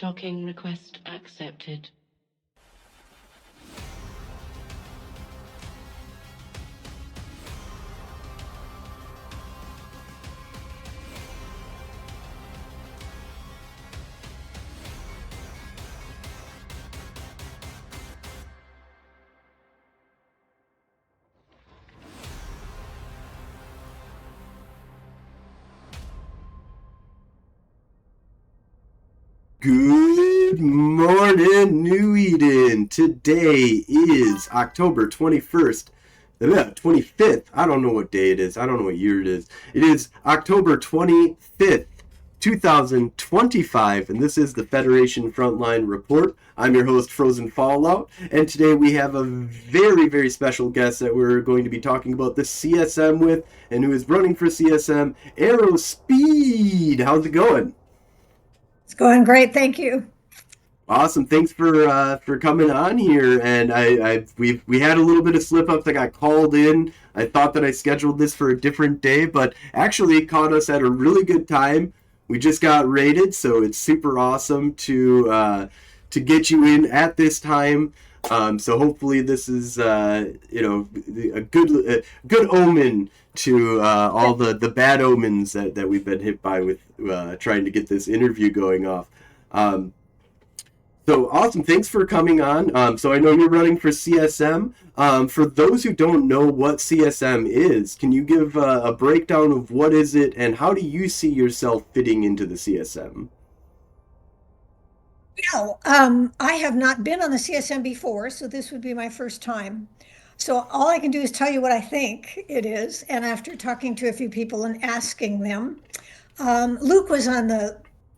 Docking request accepted. Good morning, New Eden. Today is October 21st, 25th. I don't know what day it is. I don't know what year it is. It is October 25th, 2025, and this is the Federation Frontline Report. I'm your host, Frozen Fallout, and today we have a very, very special guest that we're going to be talking about the CSM with, and who is running for CSM, Arrowspeeed. How's it going? It's going great, thank you. Awesome. Thanks for coming on here. And we had a little bit of slip ups. I got called in. I thought that I scheduled this for a different day, but actually it caught us at a really good time. We just got rated, so it's super awesome to get you in at this time. So hopefully this is a good omen to all the bad omens that we've been hit by with trying to get this interview going off. So awesome. Thanks for coming on. So I know you're running for CSM. For those who don't know what CSM is, can you give a breakdown of what is it and how do you see yourself fitting into the CSM? Well, I have not been on the CSM before, so this would be my first time. So all I can do is tell you what I think it is. And after talking to a few people and asking them, Luke was on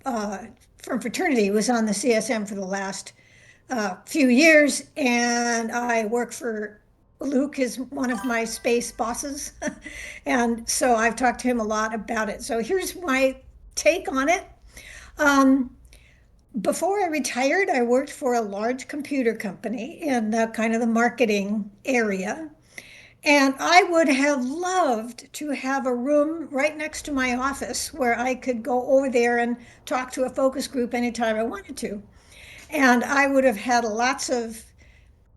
from fraternity, was on the CSM for the last few years. And I work for Luke is one of my space bosses. And so I've talked to him a lot about it. So here's my take on it. Before I retired, I worked for a large computer company in kind of the marketing area. And I would have loved to have a room right next to my office where I could go over there and talk to a focus group anytime I wanted to. And I would have had lots of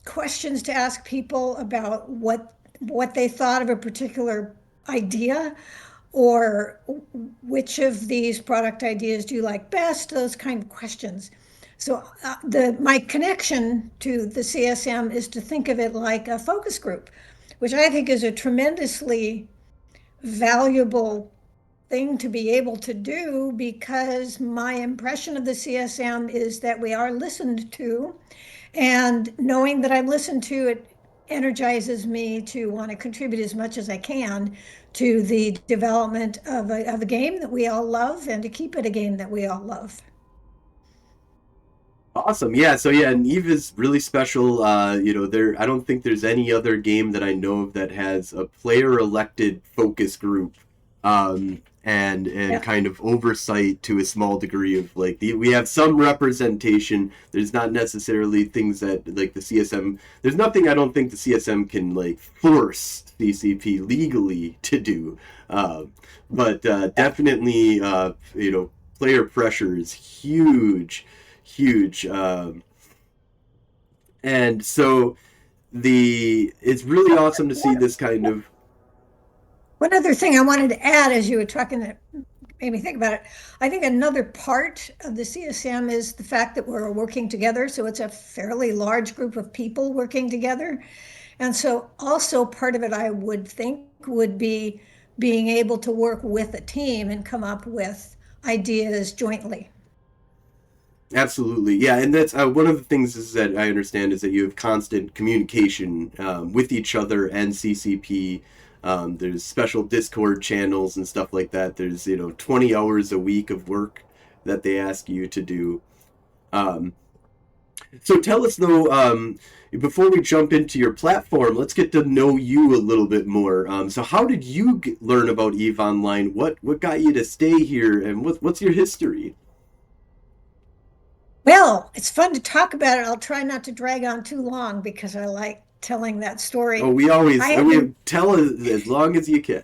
questions to ask people about what they thought of a particular idea, or which of these product ideas do you like best, those kind of questions. So my connection to the CSM is to think of it like a focus group, which I think is a tremendously valuable thing to be able to do, because my impression of the CSM is that we are listened to, and knowing that I'm listened to, it energizes me to want to contribute as much as I can to the development of a game that we all love, and to keep it a game that we all love. Awesome. Yeah. So yeah, and Eve is really special. I don't think there's any other game that I know of that has a player elected focus group, and Yeah. kind of oversight to a small degree of we have some representation. There's not necessarily things that like the CSM. There's nothing I don't think the CSM can force CCP legally to do, but definitely player pressure is huge, huge. And so it's really awesome to see this kind of. One other thing I wanted to add as you were talking that made me think about it. I think another part of the CSM is the fact that we're working together. So it's a fairly large group of people working together. And so also part of it, I would think, would be being able to work with a team and come up with ideas jointly. Absolutely, yeah, and that's one of the things is that I understand is that you have constant communication with each other and CCP. There's special Discord channels and stuff like that. There's 20 hours a week of work that they ask you to do. So tell us though, before we jump into your platform, let's get to know you a little bit more. So how did you learn about EVE Online? What got you to stay here, and what's your history? Well, it's fun to talk about it. I'll try not to drag on too long because I like telling that Oh, story. we tell as long as you can.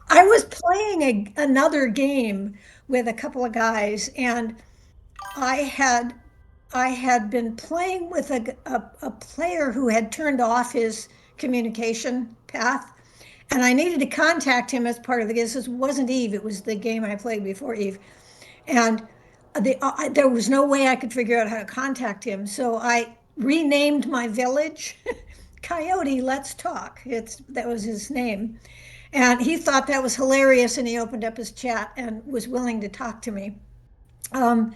I was playing another game with a couple of guys, and I had I had been playing with a player who had turned off his communication path, and I needed to contact him as part of the game. This wasn't Eve; it was the game I played before Eve, and there was no way I could figure out how to contact him. So I renamed my village Coyote. Let's talk. That was his name, and he thought that was hilarious, and he opened up his chat and was willing to talk to me. Um,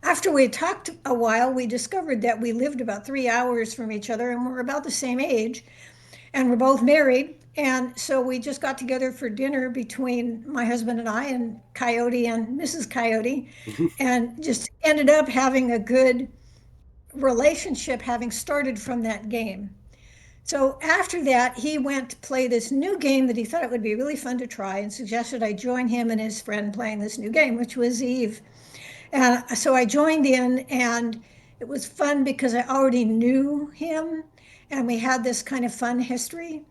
After we talked a while, we discovered that we lived about 3 hours from each other and we're about the same age and we're both married. And so we just got together for dinner between my husband and I and Coyote and Mrs. Coyote and just ended up having a good relationship having started from that game. So after that, he went to play this new game that he thought it would be really fun to try and suggested I join him and his friend playing this new game, which was Eve. And so I joined in, and it was fun because I already knew him, and we had this kind of fun history.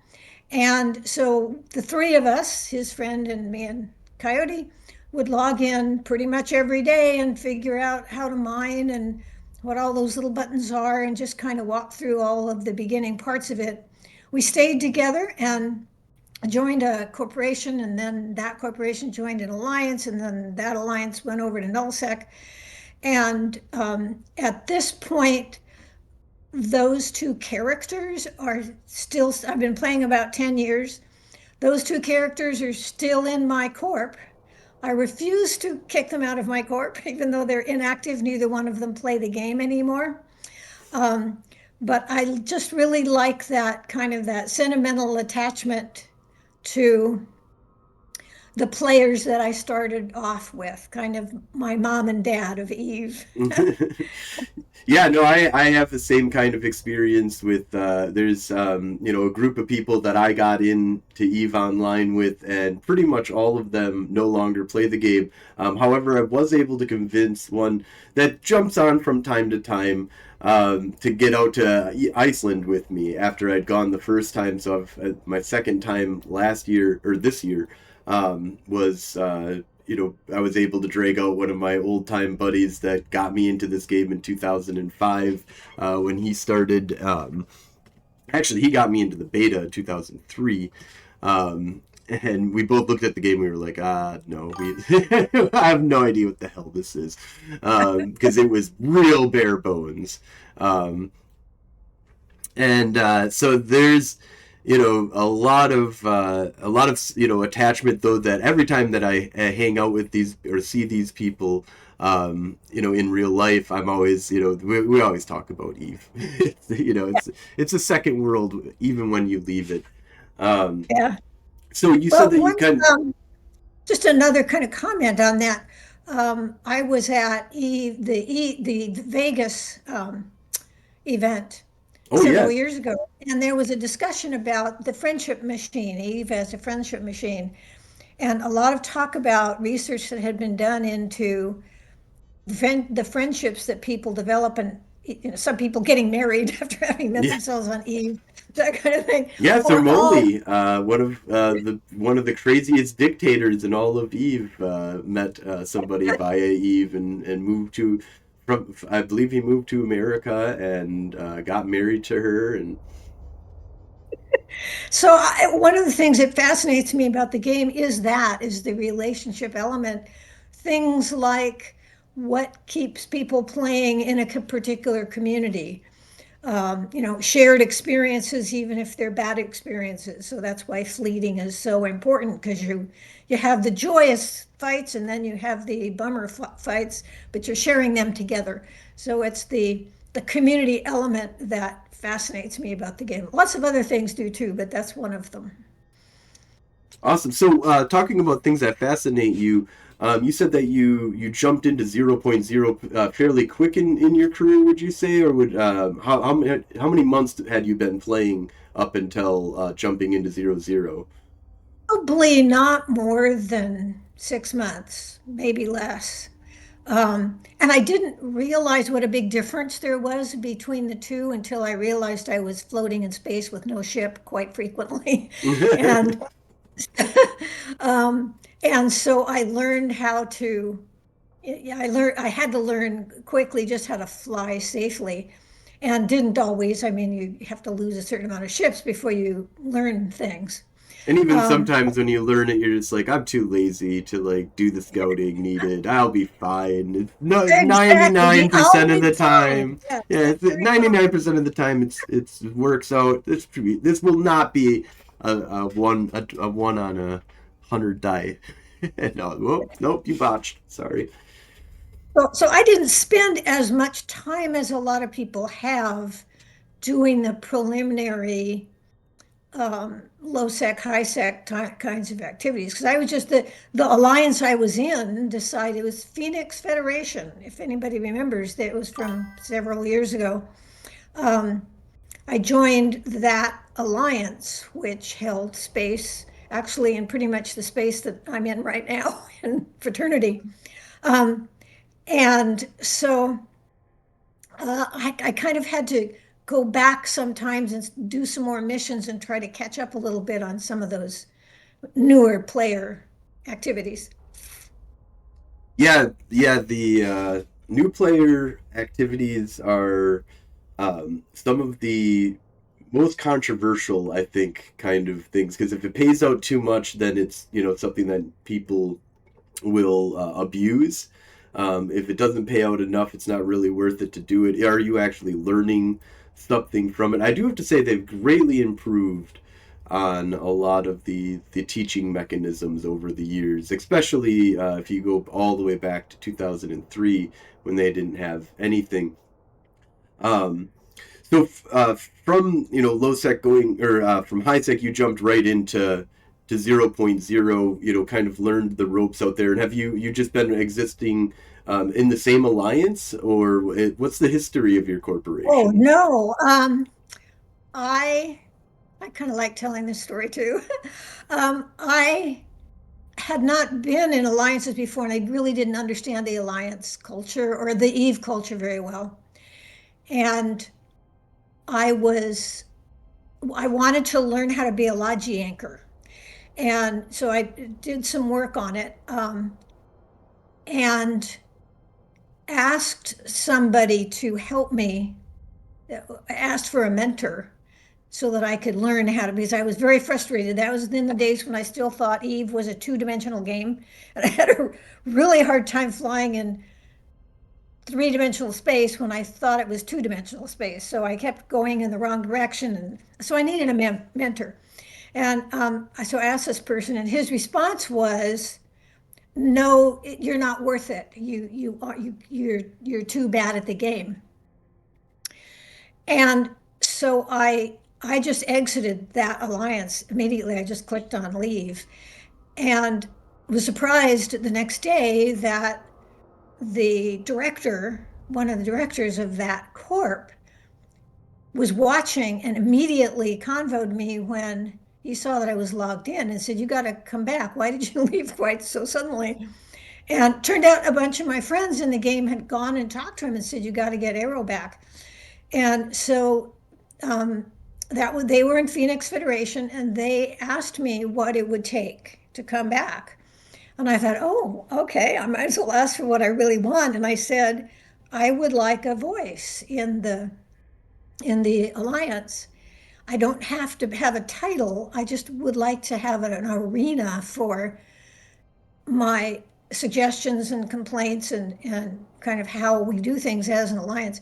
And so the three of us, his friend and me and Coyote, would log in pretty much every day and figure out how to mine and what all those little buttons are and just kind of walk through all of the beginning parts of it. We stayed together and joined a corporation, and then that corporation joined an alliance, and then that alliance went over to nullsec. And at this point, those two characters are still, I've been playing about 10 years. Those two characters are still in my corp. I refuse to kick them out of my corp, even though they're inactive. Neither one of them play the game anymore. Um, but I just really like that kind of that sentimental attachment to the players that I started off with, kind of my mom and dad of Eve. Yeah, no, I have the same kind of experience with there's a group of people that I got into Eve Online with, and pretty much all of them no longer play the game. However, I was able to convince one that jumps on from time to time to get out to Iceland with me after I'd gone the first time. So my second time last year or this year was I was able to drag out one of my old time buddies that got me into this game in 2005 when he started. Actually, he got me into the beta in 2003. And we both looked at the game. We were like, no, I have no idea what the hell this is, because it was real bare bones. And so there's a lot of attachment, though, that every time that I hang out with these or see these people in real life, I'm always, we always talk about Eve. It's a second world even when you leave it. um Yeah. so you said Well, that you kind just another kind of comment on that. I was at the Vegas event oh several yeah. years ago, and there was a discussion about the friendship machine, Eve as a friendship machine, and a lot of talk about research that had been done into the friendships that people develop, and some people getting married after having met Yeah. themselves on Eve, that kind of thing, Yeah, or all. Thermoli, one of the craziest dictators in all of Eve, met somebody via Eve and moved to from I believe he moved to America and got married to her and So one of the things that fascinates me about the game is the relationship element. Things like what keeps people playing in a particular community. Shared experiences, even if they're bad experiences. So that's why fleeting is so important, because you have the joyous fights and then you have the bummer fights, but you're sharing them together. So it's the community element that fascinates me about the game. Lots of other things do too, but that's one of them. awesome. So talking about things that fascinate you, you said that you jumped into 0.0 fairly quick in your career, would you say, or would how many months had you been playing up until jumping into 0.0? Probably not more than 6 months, maybe less. And I didn't realize what a big difference there was between the two until I realized I was floating in space with no ship quite frequently. And and so I learned how to, yeah, I had to learn quickly just how to fly safely, and didn't always. I mean, you have to lose a certain amount of ships before you learn things. And even Um, sometimes when you learn it, you're just like, I'm too lazy to like do the scouting needed. I'll be fine. It's no exactly. I'll 99% of be the fine. time. Yes, Yeah, that's it's very common. 99% of the time it's works out. This will not be a one on 100 die. No, whoa, nope, you botched. Sorry. So I didn't spend as much time as a lot of people have doing the preliminary low sec, high sec kinds of activities because I was just the alliance I was in decided it was Phoenix Federation. If anybody remembers, that was from several years ago. Um, I joined that alliance, which held space, actually in pretty much the space that I'm in right now in fraternity. Um, and so I kind of had to go back sometimes and do some more missions and try to catch up a little bit on some of those newer player activities. Yeah, yeah, the new player activities are some of the most controversial, I think, kind of things. Because if it pays out too much, then it's something that people will abuse. If it doesn't pay out enough, it's not really worth it to do it. Are you actually learning something from it? I do have to say they've greatly improved on a lot of the teaching mechanisms over the years, especially if you go all the way back to 2003 when they didn't have anything. Um, from low sec going or from high sec, you jumped right into to 0.0. Kind of learned the ropes out there. And have you just been existing in the same alliance, or what's the history of your Oh corporation? no, I I kind of like telling this story too. I had not been in alliances before, and I really didn't understand the alliance culture or the Eve culture very well. And I was I wanted to learn how to be a logi anchor, and so I did some work on it, and asked somebody to help me. Asked for a mentor so that I could learn how to, because I was very frustrated. That was in the days when I still thought Eve was a two-dimensional game, and I had a really hard time flying in three-dimensional space when I thought it was two-dimensional space. So I kept going in the wrong direction, and so I needed a mentor. And so I asked this person, and his response was, "No, you're not worth it. You're too bad at the game." And so I just exited that alliance immediately. I just clicked on leave and was surprised the next day that the director, one of the directors of that corp, was watching and immediately convoed me when he saw that I was logged in and said, "You got to come back. Why did you leave quite so suddenly?" And turned out a bunch of my friends in the game had gone and talked to him and said, "You got to get Arrow back." And so um, they were in Phoenix Federation, and they asked me what it would take to come back. And I thought, oh, okay, I might as well ask for what I really want. And I said, I would like a voice in the alliance. I don't have to have a title. I just would like to have an arena for my suggestions and complaints and kind of how we do things as an alliance.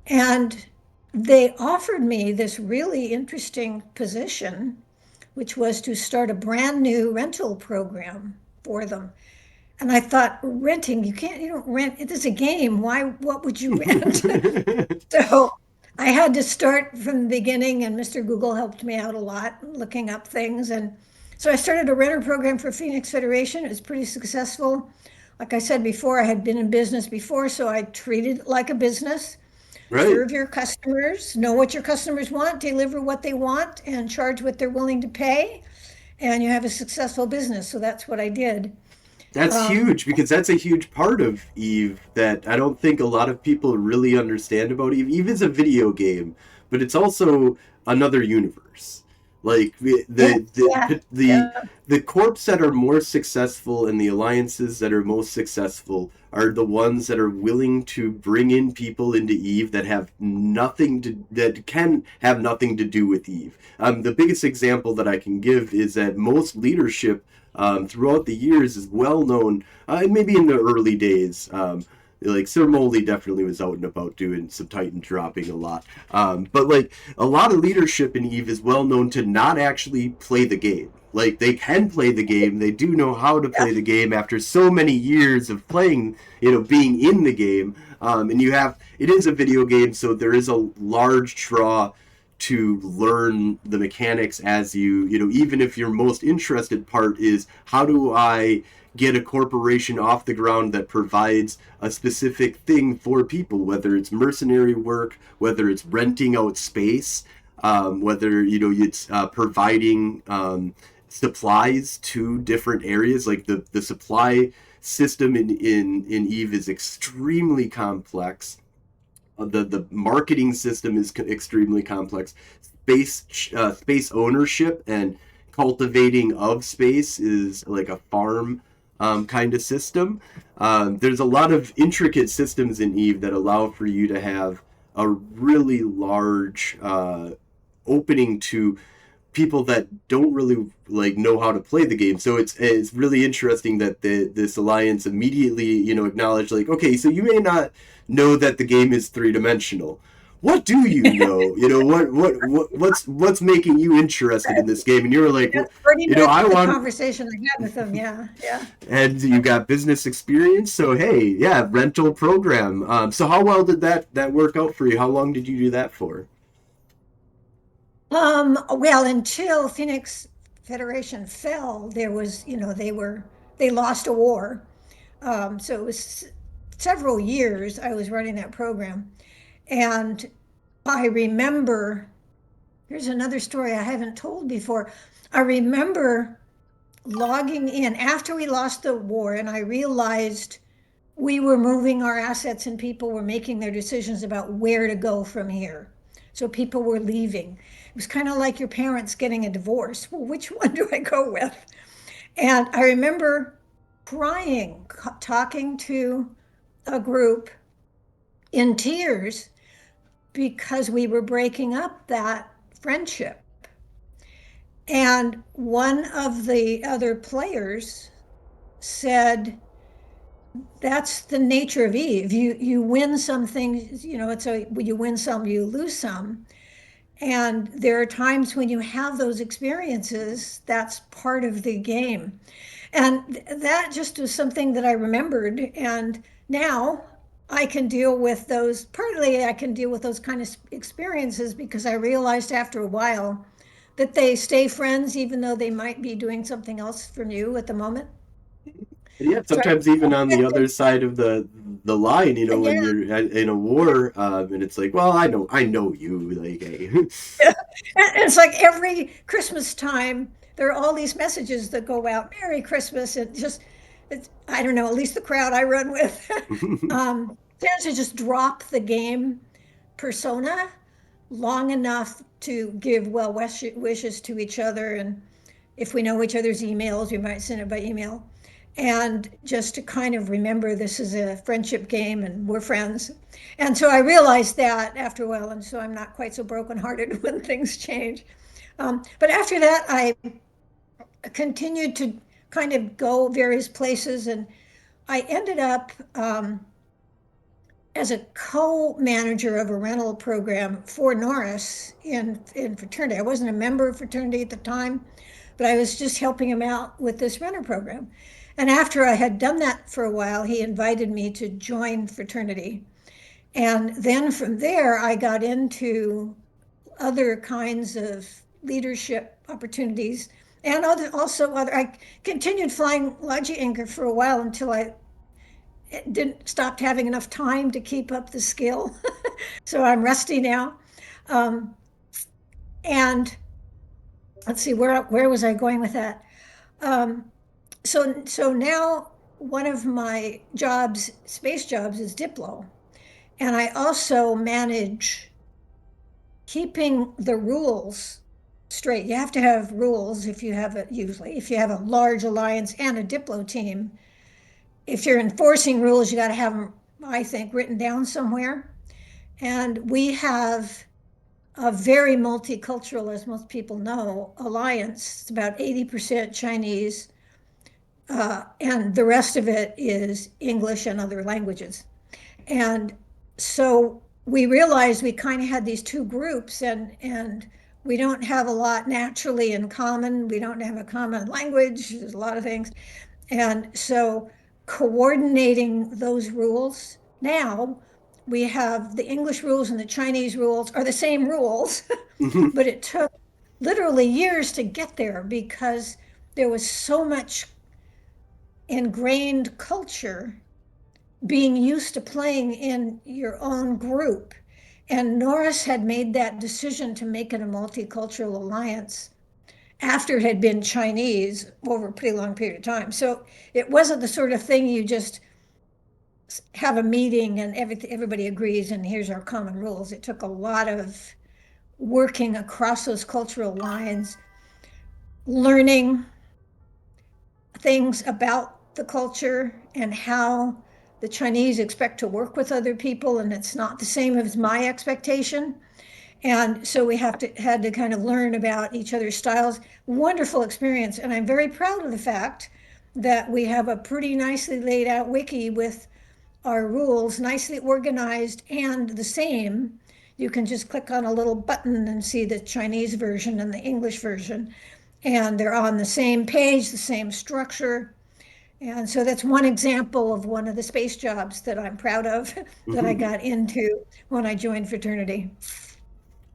And they offered me this really interesting position, which was to start a brand new rental program for them. And I thought, renting, you don't rent, it is a game. What would you rent? So I had to start from the beginning, and Mr. Google helped me out a lot looking up things. And so I started a renter program for Phoenix Federation. It was pretty successful. Like I said before, I had been in business before, so I treated it like a business. Right. Serve your customers, know what your customers want, deliver what they want, and charge what they're willing to pay, and you have a successful business. So that's what I did. That's Um, huge because that's a huge part of Eve that I don't think a lot of people really understand about Eve. Eve is a video game, but it's also another universe. Like Yeah, yeah, yeah. the corps that are more successful and the alliances that are most successful are the ones that are willing to bring in people into Eve that have nothing to that can have nothing to do with Eve. The biggest example that I can give is that most leadership throughout the years is well known, maybe in the early days. Like Sir Moley definitely was out and about doing some Titan dropping a lot. But like a lot of leadership in Eve is well known to not actually play the game. Like they can play the game, they do know how to Yeah. play the game after so many years of playing, being in the game. And it is a video game, so there is a large draw to learn the mechanics as even if your most interested part is how do I get a corporation off the ground that provides a specific thing for people, whether it's mercenary work, whether it's renting out space, whether it's providing supplies to different areas. Like the supply system in Eve is extremely complex. The marketing system is extremely complex. Space ownership and cultivating of space is like a farm kind of system. There's a lot of intricate systems in Eve that allow for you to have a really large opening to people that don't really like know how to play the game. So it's really interesting that this alliance immediately acknowledged like, okay, so you may not know that the game is three-dimensional. What do you know? What's making you interested in this game? And you're like, well, That's pretty much I the want, conversation I had with them. Yeah, yeah. and you got business experience, so hey, yeah, rental program. So how well did that work out for you? How long did you do that for? Well, until Phoenix Federation fell, there was, they lost a war. So it was several years I was running that program. And I remember, here's another story I haven't told before. I remember logging in after we lost the war, and I realized we were moving our assets and people were making their decisions about where to go from here. So people were leaving. It was kind of like your parents getting a divorce. Well, which one do I go with? And I remember crying, talking to a group in tears because we were breaking up that friendship. And one of the other players said, that's the nature of Eve. You win some things, it's a you win some, you lose some. And there are times when you have those experiences, that's part of the game. And that just was something that I remembered. And now I can deal with those, partly I can deal with those kind of experiences because I realized after a while that they stay friends even though they might be doing something else from you at the moment. Yeah, So sometimes even on the other side of the line, yeah, when you're in a war, and it's like, well, I know you, like, hey. yeah. And it's like every Christmas time, there are all these messages that go out, Merry Christmas. I don't know, at least the crowd I run with tends to just drop the game persona long enough to give well wishes to each other. And if we know each other's emails, we might send it by email. And just to kind of remember this is a friendship game and we're friends. And so I realized that after a while, and so I'm not quite so brokenhearted when things change. But after that, I continued to kind of go various places, and I ended up as a co-manager of a rental program for Norris in fraternity. I wasn't a member of fraternity at the time, but I was just helping him out with this renter program. And after I had done that for a while, he invited me to join fraternity. And then from there, I got into other kinds of leadership opportunities and I continued flying Logi Anchor for a while until I didn't stopped having enough time to keep up the skill. So I'm rusty now. Um, and let's see, where was I going with that? Um, so now one of my jobs, space jobs, is Diplo, and I also manage keeping the rules straight. You have to have rules if you have usually, if you have a large alliance and a diplo team. If you're enforcing rules, you got to have them, I think, written down somewhere. And we have a very multicultural, as most people know, alliance. It's about 80% Chinese, and the rest of it is English and other languages. And so we realized we kind of had these two groups, and we don't have a lot naturally in common. We don't have a common language. There's a lot of things. And so coordinating those rules now, we have the English rules and the Chinese rules are the same rules, Hmm. but it took literally years to get there because there was so much ingrained culture being used to playing in your own group. And Norris had made that decision to make it a multicultural alliance after it had been Chinese over a pretty long period of time. So it wasn't the sort of thing you just have a meeting and everybody agrees and here's our common rules. It took a lot of working across those cultural lines, learning things about the culture and how the Chinese expect to work with other people, and it's not the same as my expectation. And so we had to kind of learn about each other's styles. Wonderful experience, and I'm very proud of the fact that we have a pretty nicely laid out wiki with our rules, nicely organized and the same. You can just click on a little button and see the Chinese version and the English version, and they're on the same page, the same structure. And so that's one example of one of the space jobs that I'm proud of that I got into when I joined fraternity.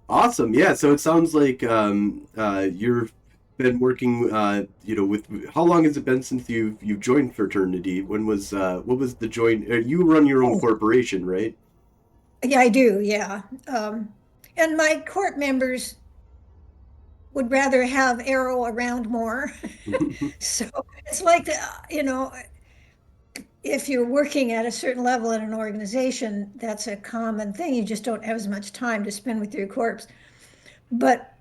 Awesome. Yeah. So it sounds like you've been working. With how long has it been since you've joined fraternity? When was what was the join? You run your own Oh, corporation, right? yeah, I do. Yeah. And my court members would rather have Arrow around more. So it's like, if you're working at a certain level in an organization, that's a common thing. You just don't have as much time to spend with your corps. But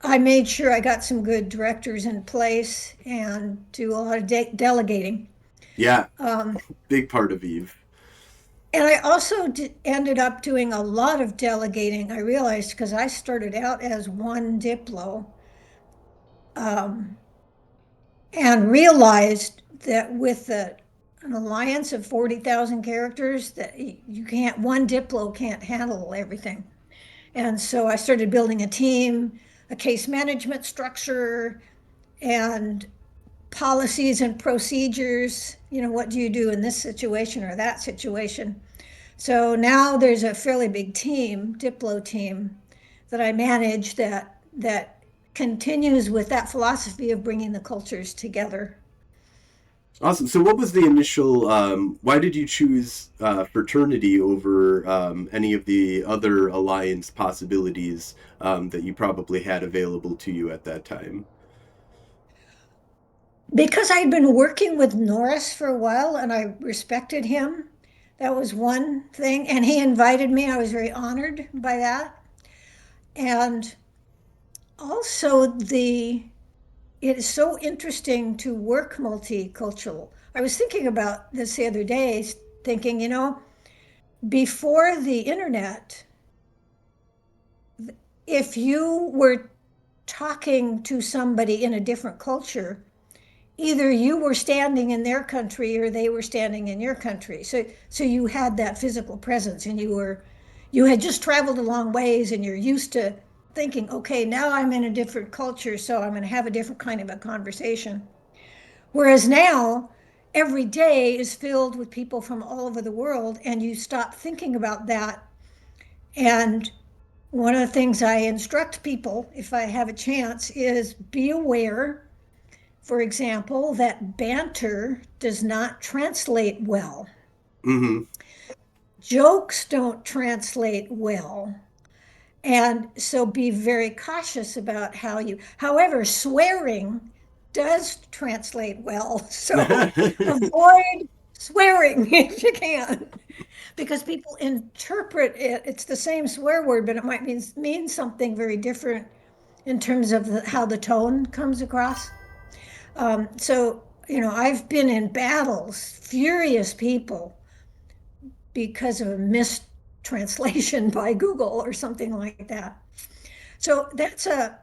I made sure I got some good directors in place and do a lot of delegating. Yeah, Um, big part of Eve. and I also ended up doing a lot of delegating. I realized because I started out as one Diplo, um, and realized that with an alliance of 40,000 characters, that you can't, one Diplo can't handle everything. And so I started building a team, a case management structure, and policies and procedures. What do you do in this situation or that situation? So now there's a fairly big team, Diplo team, that I manage that continues with that philosophy of bringing the cultures together. Awesome. So what was the initial? Why did you choose fraternity over any of the other alliance possibilities that you probably had available to you at that time? Because I'd been working with Norris for a while and I respected him, that was one thing. And he invited me. I was very honored by that. And also it is so interesting to work multicultural. I was thinking about this the other day, thinking, before the internet, if you were talking to somebody in a different culture, either you were standing in their country or they were standing in your country. So you had that physical presence, and you had just traveled a long ways, and you're used to thinking, okay, now I'm in a different culture, so I'm going to have a different kind of a conversation. Whereas now, every day is filled with people from all over the world, and you stop thinking about that. And one of the things I instruct people, if I have a chance, is be aware, for example, that banter does not translate well. Hmm. Jokes don't translate well. And so be very cautious about however, swearing does translate well. So avoid swearing if you can, because people interpret it. It's the same swear word, but it might mean something very different in terms of how the tone comes across. So, I've been in battles, furious people, because of a mistranslation by Google or something like that. So that's a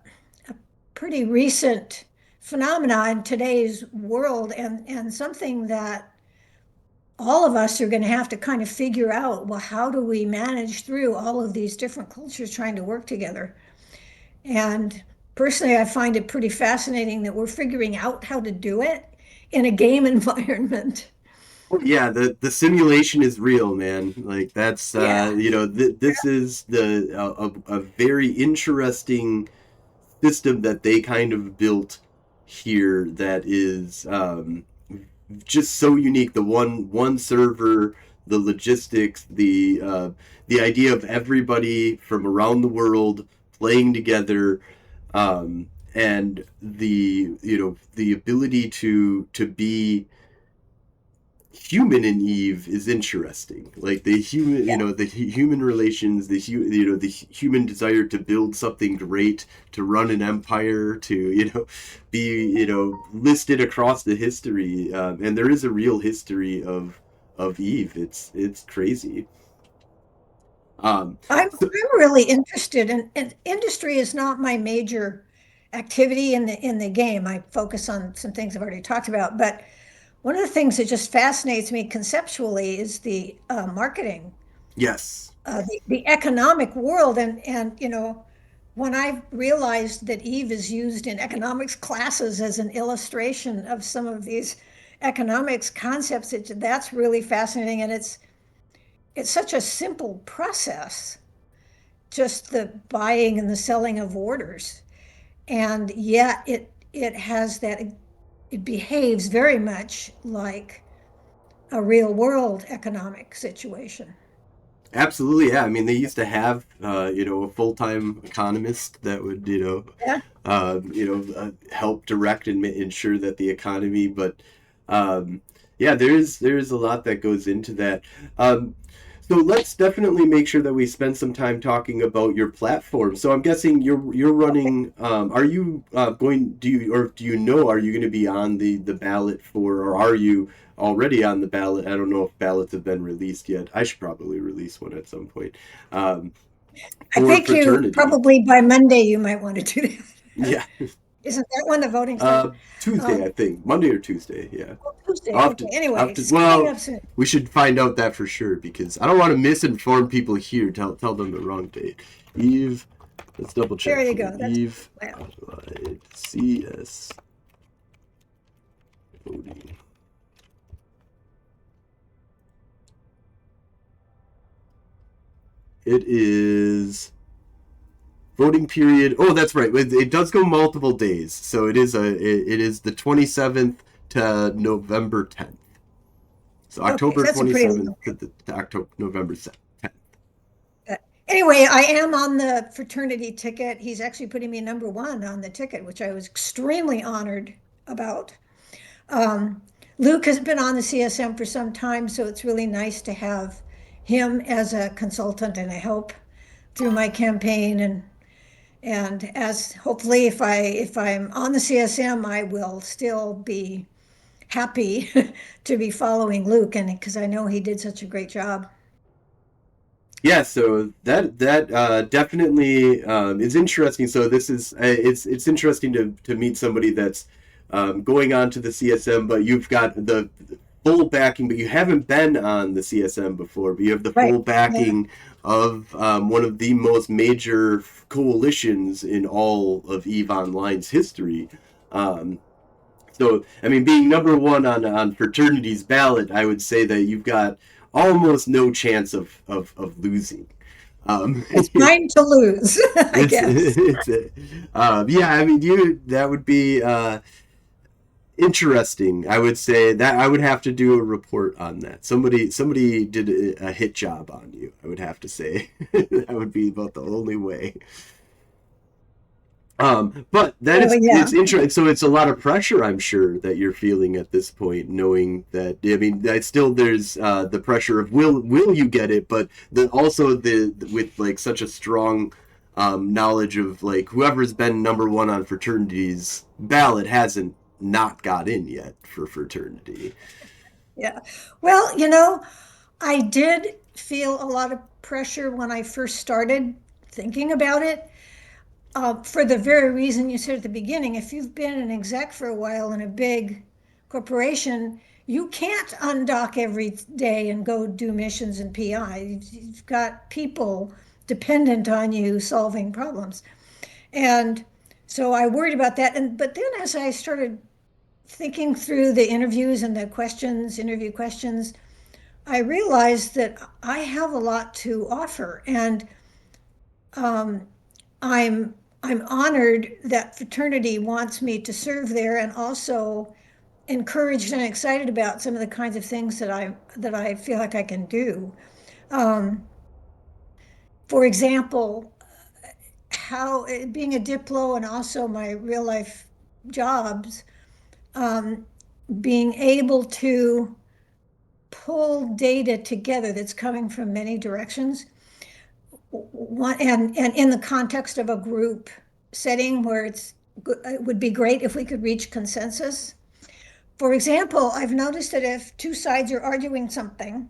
pretty recent phenomenon in today's world, and something that all of us are going to have to kind of figure out. Well, how do we manage through all of these different cultures trying to work together? And personally, I find it pretty fascinating that we're figuring out how to do it in a game environment. Oh, yeah, the simulation is real, man. Like that's Yeah. this is a very interesting system that they kind of built here that is just so unique. The one server, the logistics, the idea of everybody from around the world playing together, and the ability to be human in Eve is interesting. Like the human, the human relations, the human desire to build something great, to run an empire, to be listed across the history. And there is a real history of Eve. It's crazy. I'm So really interested and industry is not my major activity in the game. I focus on some things I've already talked about, but one of the things that just fascinates me conceptually is the marketing, yes, the economic world, and when I realized that Eve is used in economics classes as an illustration of some of these economics concepts, that's really fascinating, and it's such a simple process, just the buying and the selling of orders. And yet it has that, it behaves very much like a real world economic situation. absolutely. Yeah, I mean they used to have a full time economist that would Yeah. help direct and ensure that the economy. But yeah, there's a lot that goes into that. Um, so let's definitely make sure that we spend some time talking about your platform. So I'm guessing you're Okay. running. Are you going? Do you know? Are you going to be on the ballot for, or are you already on the ballot? I don't know if ballots have been released yet. I should probably release one at some point. Um, I for think you fraternity. probably by Monday you might want to do that. Yeah. Isn't that when the voting starts? Tuesday, Um, I think. Monday or Tuesday, yeah. Tuesday. I'll have Okay. to, Anyway, it's coming well, up soon. we should find out that for sure because I don't want to misinform people here, tell them the wrong date. Eve, let's double There check you here. go. That's Eve, my plan. CS voting. It is voting period. Oh, that's right. It does go multiple days. So it is the 27th to November 10th. So Okay, so October that's a pretty 27th long. to October November 10th. Anyway, I am on the fraternity ticket. He's actually putting me number one on the ticket, which I was extremely honored about. Um, Luke has been on the CSM for some time, so it's really nice to have him as a consultant and a help through my campaign. And as hopefully, if I'm on the CSM, I will still be happy to be following Luke, and because I know he did such a great job. Yeah, so that definitely is interesting. So this is it's interesting to meet somebody that's going on to the CSM, but you've got the full backing, but you haven't been on the CSM before, but you have the Right. full Yeah. backing of one of the most major coalitions in all of EVE Online's history. Um, So, I mean, being number one on fraternity's ballot, I would say that you've got almost no chance of losing. It's it's mine to lose, I guess. it's yeah. I mean, you that would be interesting. I would say that I would have to do a report on that. Somebody did a hit job on you. I would have to say that would be about the only way. But that So is yeah. it's interesting. So it's a lot of pressure, I'm sure, that you're feeling at this point, knowing that. I mean, that still there's the pressure of will you get it, but also the with like such a strong knowledge of like whoever's been number one on fraternity's ballot hasn't not got in yet for fraternity. Yeah. Well, I did feel a lot of pressure when I first started thinking about it. For the very reason you said at the beginning, if you've been an exec for a while in a big corporation, you can't undock every day and go do missions and PI. You've got people dependent on you solving problems. And so I worried about that. But then as I started thinking through the interviews and the questions, interview questions, I realized that I have a lot to offer. And um, I'm I'm honored that fraternity wants me to serve there, and also encouraged and excited about some of the kinds of things that I feel like I can do. Um, for example, how being a diplo and also my real life jobs, um, being able to pull data together that's coming from many directions, and in the context of a group setting where it would be great if we could reach consensus. For example, I've noticed that if two sides are arguing something,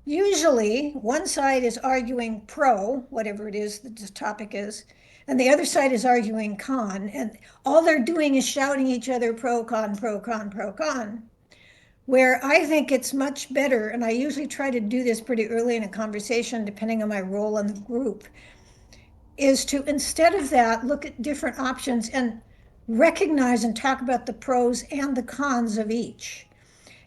usually one side is arguing pro, whatever it is that the topic is, and the other side is arguing con. And all they're doing is shouting each other pro, con, pro, con, pro, con. Where I think it's much better, and I usually try to do this pretty early in a conversation, depending on my role in the group, is to instead of that, look at different options and recognize and talk about the pros and the cons of each.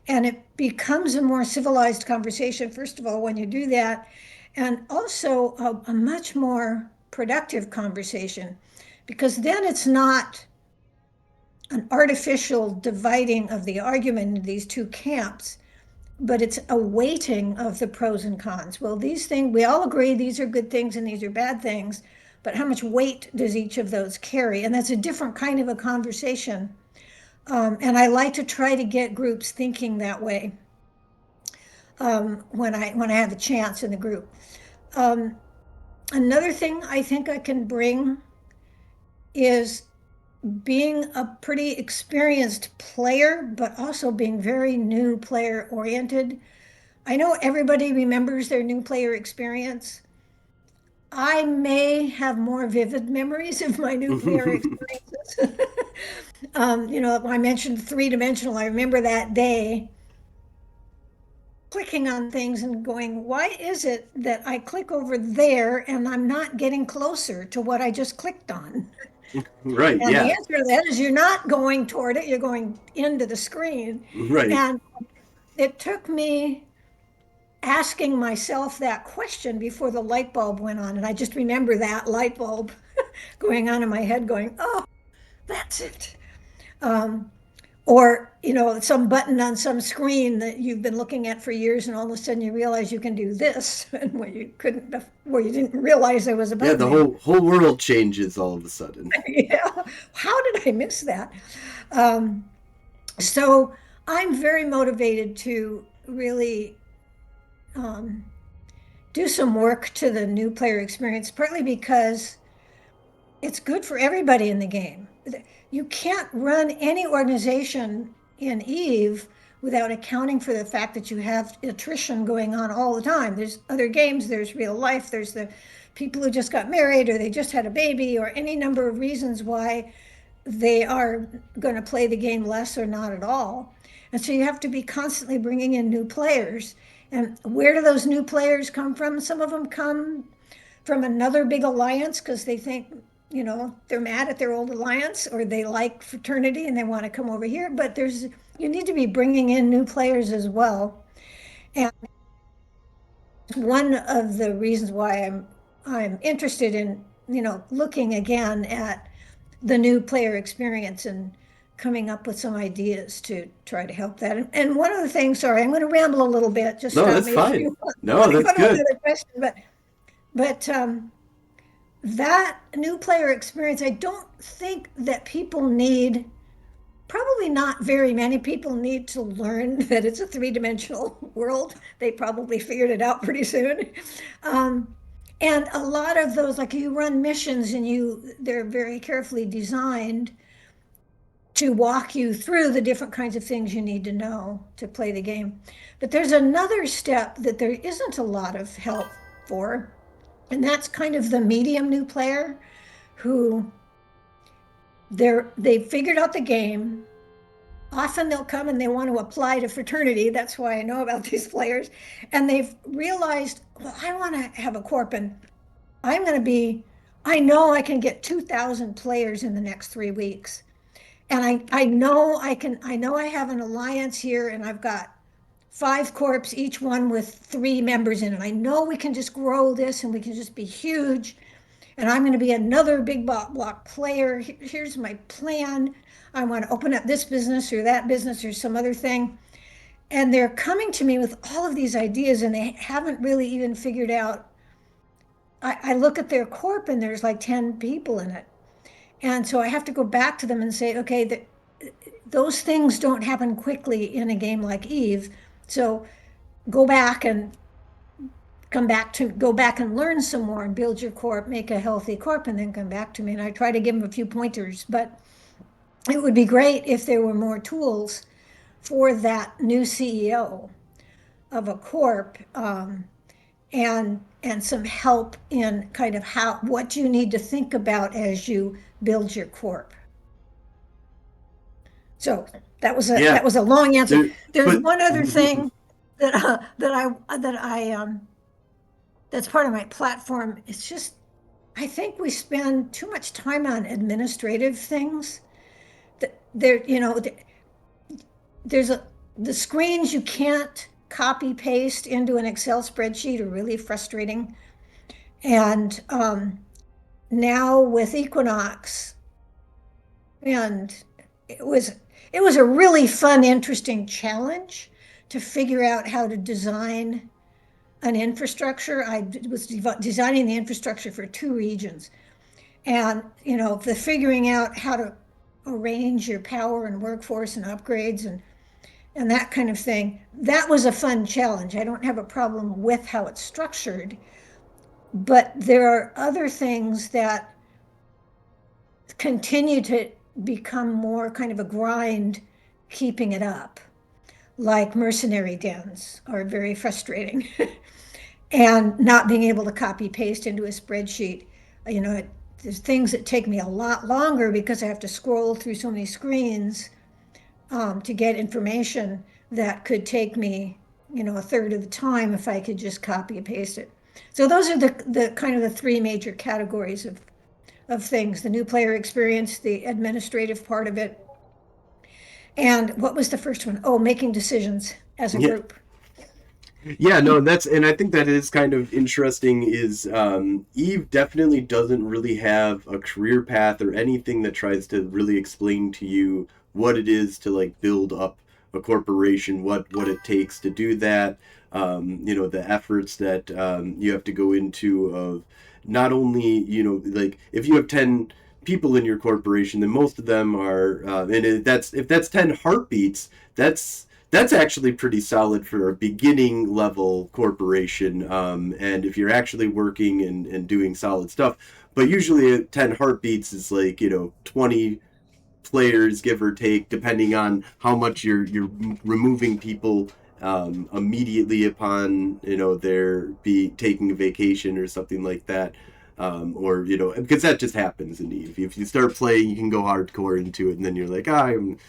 And it becomes a more civilized conversation, first of all, when you do that, and also a much more productive conversation, because then it's not an artificial dividing of the argument into these two camps, but it's a weighting of the pros and cons. Well, these things, we all agree these are good things and these are bad things, but how much weight does each of those carry? And that's a different kind of a conversation. And I like to try to get groups thinking that way, when I have a chance in the group. Um, Another thing I think I can bring is being a pretty experienced player, but also being very new player oriented. I know everybody remembers their new player experience. I may have more vivid memories of my new player experiences. I mentioned three-dimensional. I remember that day clicking on things and going, why is it that I click over there and I'm not getting closer to what I just clicked on? Right, And the yeah. answer to that is you're not going toward it, you're going into the screen. Right. And it took me asking myself that question before the light bulb went on. And I just remember that light bulb going on in my head, going, oh, that's it. Um, or, some button on some screen that you've been looking at for years, and all of a sudden you realize you can do this, and where you didn't realize there was a Yeah, button the there. whole world changes all of a sudden. Yeah. How did I miss that? Um, so I'm very motivated to really um, do some work to the new player experience, partly because it's good for everybody in the game. You can't run any organization in Eve without accounting for the fact that you have attrition going on all the time. There's other games, there's real life, there's the people who just got married or they just had a baby or any number of reasons why they are going to play the game less or not at all. And so you have to be constantly bringing in new players. And where do those new players come from? Some of them come from another big alliance because they think, they're mad at their old alliance, or they like fraternity and they want to come over here. But you need to be bringing in new players as well. And one of the reasons why I'm interested in, looking again at the new player experience and coming up with some ideas to try to help that. And one of the things, sorry, I'm going to ramble a little bit. Just No, stop that's me if fine. you want, No, to that's go to good. another question. But that new player experience, I don't think that people need, probably not very many people need to learn that it's a three-dimensional world. They probably figured it out pretty soon. Um, And a lot of those, like you run missions and they're very carefully designed to walk you through the different kinds of things you need to know to play the game. But there's another step that there isn't a lot of help for, and that's kind of the medium new player who they've figured out the game. Often they'll come and they want to apply to fraternity. That's why I know about these players. And they've realized, well, I want to have a corp and I'm going to be, I know I can get 2,000 players in the next 3 weeks. And I know I know I have an alliance here and I've got 5 corps, each one with 3 members in it. I know we can just grow this and we can just be huge. And I'm going to be another big block player. Here's my plan. I want to open up this business or that business or some other thing. And they're coming to me with all of these ideas and they haven't really even figured out. I look at their corp and there's like 10 people in it. And so I have to go back to them and say, okay, those things don't happen quickly in a game like Eve. So go back and go back and learn some more and build your corp, make a healthy corp, and then come back to me. And I try to give them a few pointers, but it would be great if there were more tools for that new CEO of a corp, and some help in kind of what you need to think about as you build your corp. So Yeah, that was a long answer. there, There's but one other thing that I that's part of my platform. It's just I think we spend too much time on administrative things. There, there's the screens you can't copy paste into an Excel spreadsheet are really frustrating. And now with Equinox, and it was it was a really fun, interesting challenge to figure out how to design an infrastructure. I was designing the infrastructure for 2 regions, and the figuring out how to arrange your power and workforce and upgrades and that kind of thing. That was a fun challenge. I don't have a problem with how it's structured, but there are other things that continue to become more kind of a grind keeping it up, like mercenary dens are very frustrating. And not being able to copy paste into a spreadsheet, there's things that take me a lot longer because I have to scroll through so many screens, to get information that could take me, a third of the time if I could just copy and paste it. So those are the kind of the 3 major categories of things: the new player experience, the administrative part of it, and what was the first one? Oh, making decisions as a yeah, group. yeah, no, and I think that is kind of interesting. Is Eve definitely doesn't really have a career path or anything that tries to really explain to you what it is to like build up a corporation, what it takes to do that. The efforts that you have to go into of not only like if you have 10 people in your corporation, then most of them are, that's if that's 10 heartbeats, that's actually pretty solid for a beginning level corporation. And if you're actually working and doing solid stuff, but usually 10 heartbeats is like 20 players, give or take, depending on how much you're removing people immediately upon their be taking a vacation or something like that. Or because that just happens in Eve. If you start playing, you can go hardcore into it, and then you're like, I'm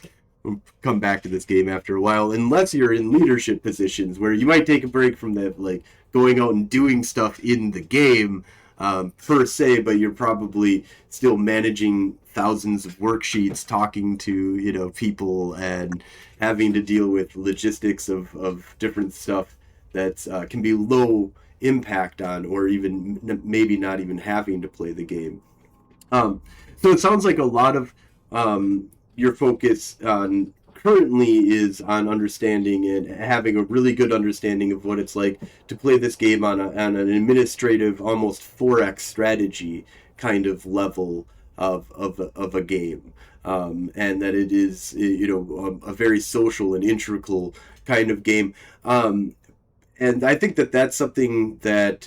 come back to this game after a while, unless you're in leadership positions where you might take a break from the like going out and doing stuff in the game, per se, but you're probably still managing thousands of worksheets, talking to people, and having to deal with logistics of different stuff that can be low impact on, or even maybe not even having to play the game. So it sounds like a lot of your focus on currently is on understanding and having a really good understanding of what it's like to play this game on an administrative, almost 4x strategy kind of level of a game. And that it is a very social and integral kind of game. and I think that that's something that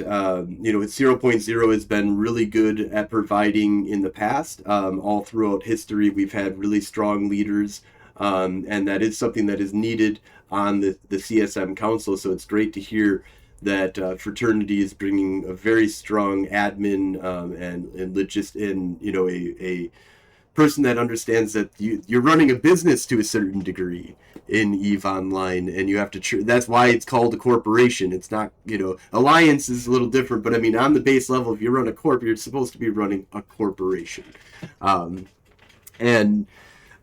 zero point zero has been really good at providing in the past. All throughout history, we've had really strong leaders, and that is something that is needed on the CSM Council. So it's great to hear that fraternity is bringing a very strong admin and logist in a person that understands that you're running a business to a certain degree in Eve Online, and you have to. That's why it's called a corporation. It's not, alliance is a little different, but I mean, on the base level, if you run a corp, you're supposed to be running a corporation. Um, and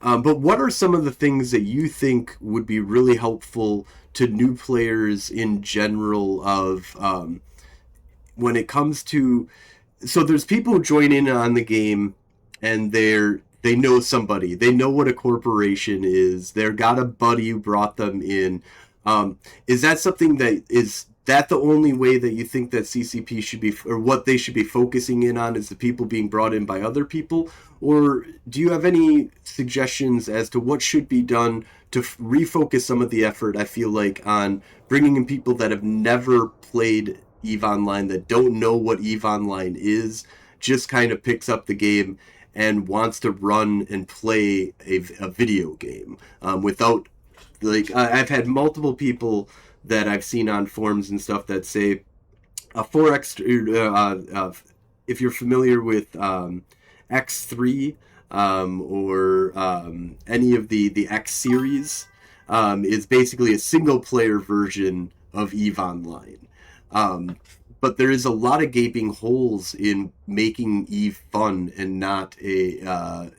but what are some of the things that you think would be really helpful to new players in general of when it comes to so there's people who join in on the game and they know somebody, they know what a corporation is, they've got a buddy who brought them in. Is that something that is that the only way that you think that CCP should be, or what they should be focusing in on, is the people being brought in by other people, or do you have any suggestions as to what should be done to refocus some of the effort, I feel like, on bringing in people that have never played Eve Online, that don't know what Eve Online is, just kind of picks up the game and wants to run and play a video game without, like, I've had multiple people that I've seen on forums and stuff that say a 4x, if you're familiar with X3 or any of the X series, is basically a single player version of Eve Online. But there is a lot of gaping holes in making Eve fun and not a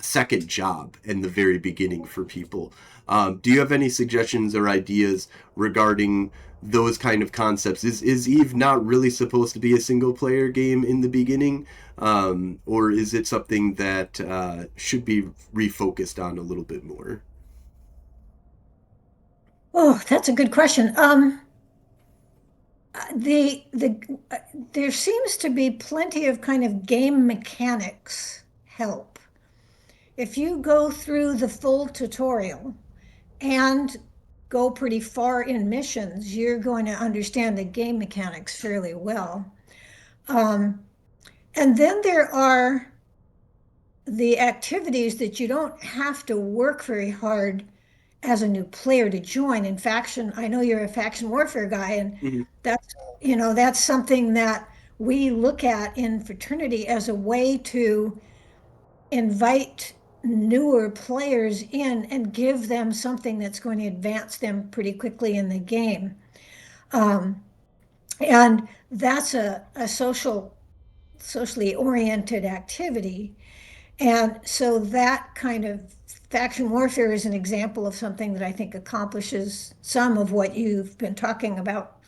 second job in the very beginning for people. Do you have any suggestions or ideas regarding those kind of concepts? Is Eve not really supposed to be a single player game in the beginning? Or is it something that should be refocused on a little bit more? Oh, that's a good question. The there seems to be plenty of kind of game mechanics help. If you go through the full tutorial and go pretty far in missions, you're going to understand the game mechanics fairly well. And then there are the activities that you don't have to work very hard as a new player to join. In faction, I know you're a faction warfare guy, and Mm-hmm. that's something that we look at in fraternity as a way to invite newer players in and give them something that's going to advance them pretty quickly in the game. Um, and that's a socially oriented activity. And so that kind of faction warfare is an example of something that I think accomplishes some of what you've been talking about.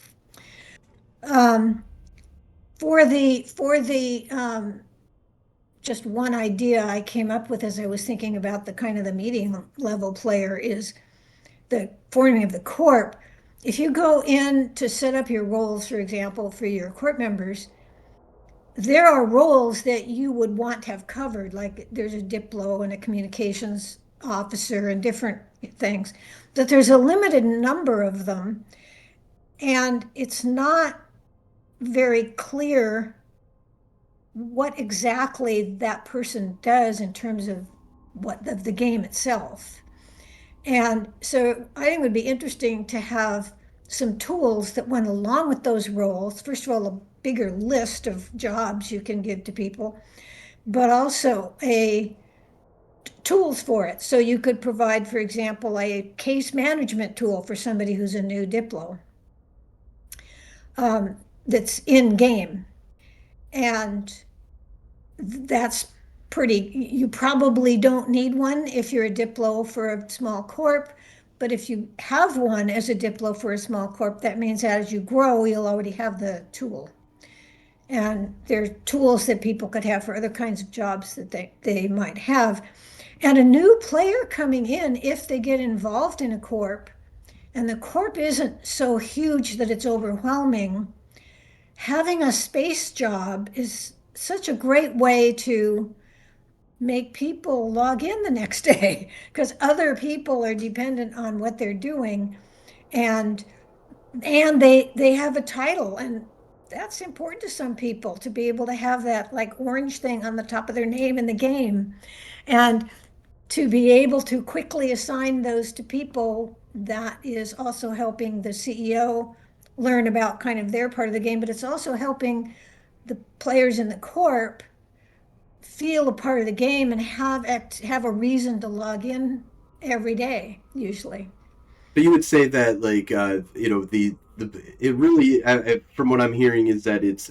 Um, for the just one idea I came up with as I was thinking about the kind of the medium level player is the forming of the corp. If you go in to set up your roles, for example, for your corp members, there are roles that you would want to have covered, like there's a diplo and a communications officer and different things, that there's a limited number of them, and it's not very clear what exactly that person does in terms of what of the game itself. And so I think it would be interesting to have some tools that went along with those roles. First of all, a bigger list of jobs you can give to people, but also a tools for it. So you could provide, for example, a case management tool for somebody who's a new Diplo that's in game. And that's pretty, you probably don't need one if you're a Diplo for a small corp. But if you have one as a Diplo for a small corp, that means that as you grow, you'll already have the tool. And there are tools that people could have for other kinds of jobs that they might have. And a new player coming in, if they get involved in a corp, and the corp isn't so huge that it's overwhelming, having a space job is such a great way to make people log in the next day because other people are dependent on what they're doing. And and they have a title, and that's important to some people to be able to have that like orange thing on the top of their name in the game, and to be able to quickly assign those to people. That is also helping the CEO learn about kind of their part of the game, but it's also helping the players in the corp feel a part of the game and have a reason to log in every day usually. But you would say that, like, the it really, from what I'm hearing, is that it's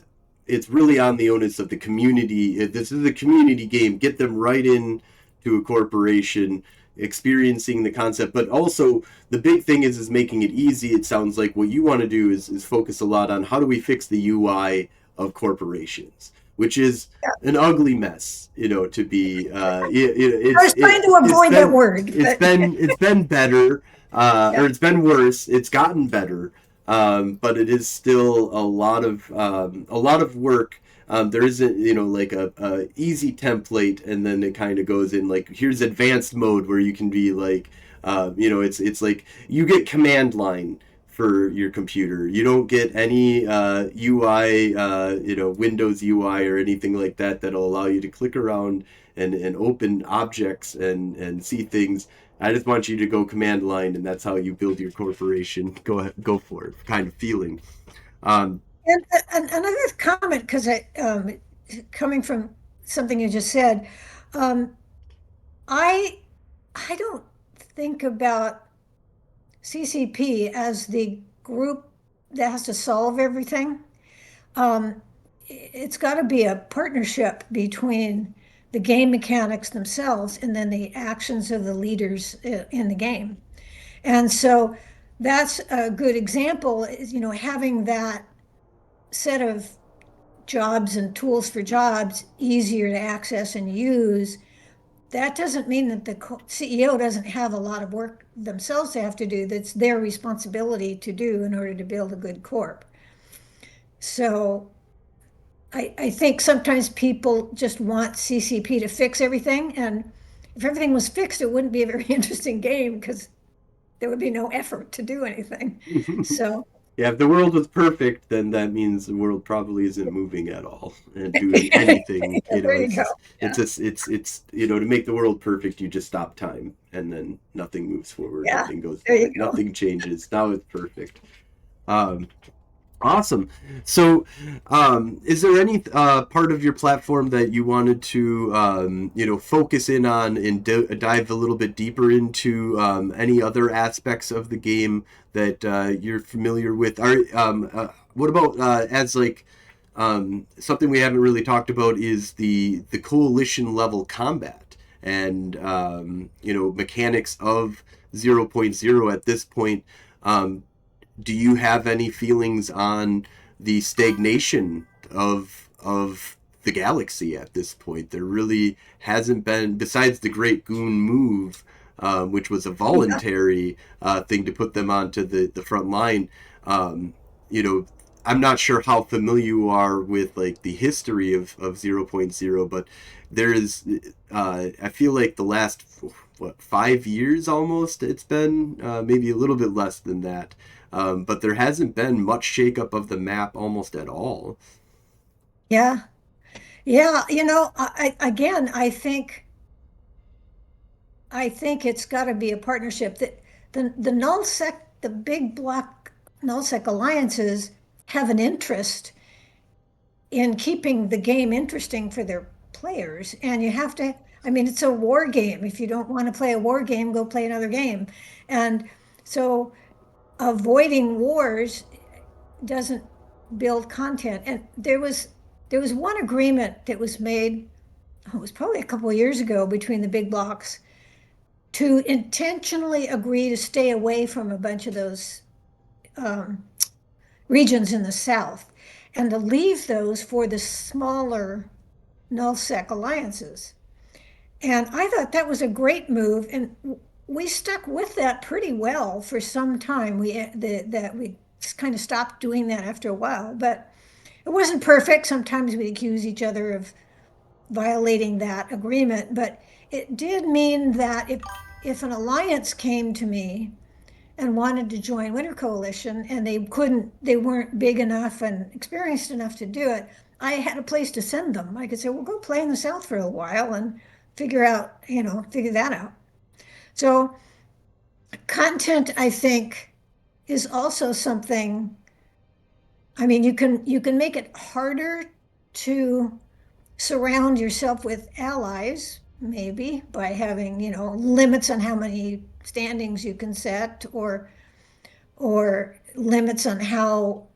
really on the onus of the community. This is a community game. Get them right in to a corporation, experiencing the concept. But also, the big thing is making it easy. It sounds like what you want to do is focus a lot on how do we fix the UI of corporations, which is an ugly mess, to be I was trying to avoid that word, but it's been better, or yeah. it's been worse. It's gotten better, but it is still a lot of work. There isn't, like a easy template, and then it kind of goes in like, here's advanced mode where you can be like, it's like you get command line for your computer. You don't get any UI, Windows UI or anything like that that'll allow you to click around and open objects and see things. I just want you to go command line, and that's how you build your corporation. Go ahead, go for it, kind of feeling. Um, And another comment, because coming from something you just said, um, I I don't think about CCP as the group that has to solve everything. Um, it's got to be a partnership between the game mechanics themselves and then the actions of the leaders in the game. And so that's a good example is, having that set of jobs and tools for jobs easier to access and use. That doesn't mean that the CEO doesn't have a lot of work themselves to have to do. That's their responsibility to do in order to build a good corp. So I think sometimes people just want CCP to fix everything. And if everything was fixed, it wouldn't be a very interesting game because there would be no effort to do anything. So, Yeah, if the world was perfect, then that means the world probably isn't moving at all and doing anything. there you It's go. just, Yeah. to make the world perfect, you just stop time, and then nothing moves forward, Yeah. nothing goes There you back, go. nothing changes. Now it's perfect. Um, Awesome. So, is there any part of your platform that you wanted to, focus in on and dive a little bit deeper into any other aspects of the game that you're familiar with? What about as like something we haven't really talked about is the coalition level combat and mechanics of 0.0 at this point. Um, do you have any feelings on the stagnation of the galaxy at this point? There really hasn't been, besides the Great Goon move, which was a Yeah. voluntary thing to put them onto the front line. Um, you know, I'm not sure how familiar you are with like the history of 0.0, but there is, I feel like the last, what, 5 years almost it's been, maybe a little bit less than that, but there hasn't been much shakeup of the map almost at all. Yeah. Yeah. Again, I think it's got to be a partnership that the the big block nullsec alliances have an interest in keeping the game interesting for their players. And you have to, I mean, it's a war game. If you don't want to play a war game, go play another game. And so avoiding wars doesn't build content. And there was one agreement that was made, oh, it was probably a couple of years ago between the big blocks to intentionally agree to stay away from a bunch of those um, regions in the South and to leave those for the smaller nullsec alliances. And I thought that was a great move, and we stuck with that pretty well for some time. That we kind of stopped doing that after a while, but it wasn't perfect. Sometimes we accuse each other of violating that agreement, but it did mean that if an alliance came to me and wanted to join Winter Coalition, and they weren't big enough and experienced enough to do it. I had a place to send them. I could say, well, go play in the South for a while and figure that out. So content, I think, is also something. I mean, you can make it harder to surround yourself with allies, maybe by having, limits on how many standings you can set, or limits on how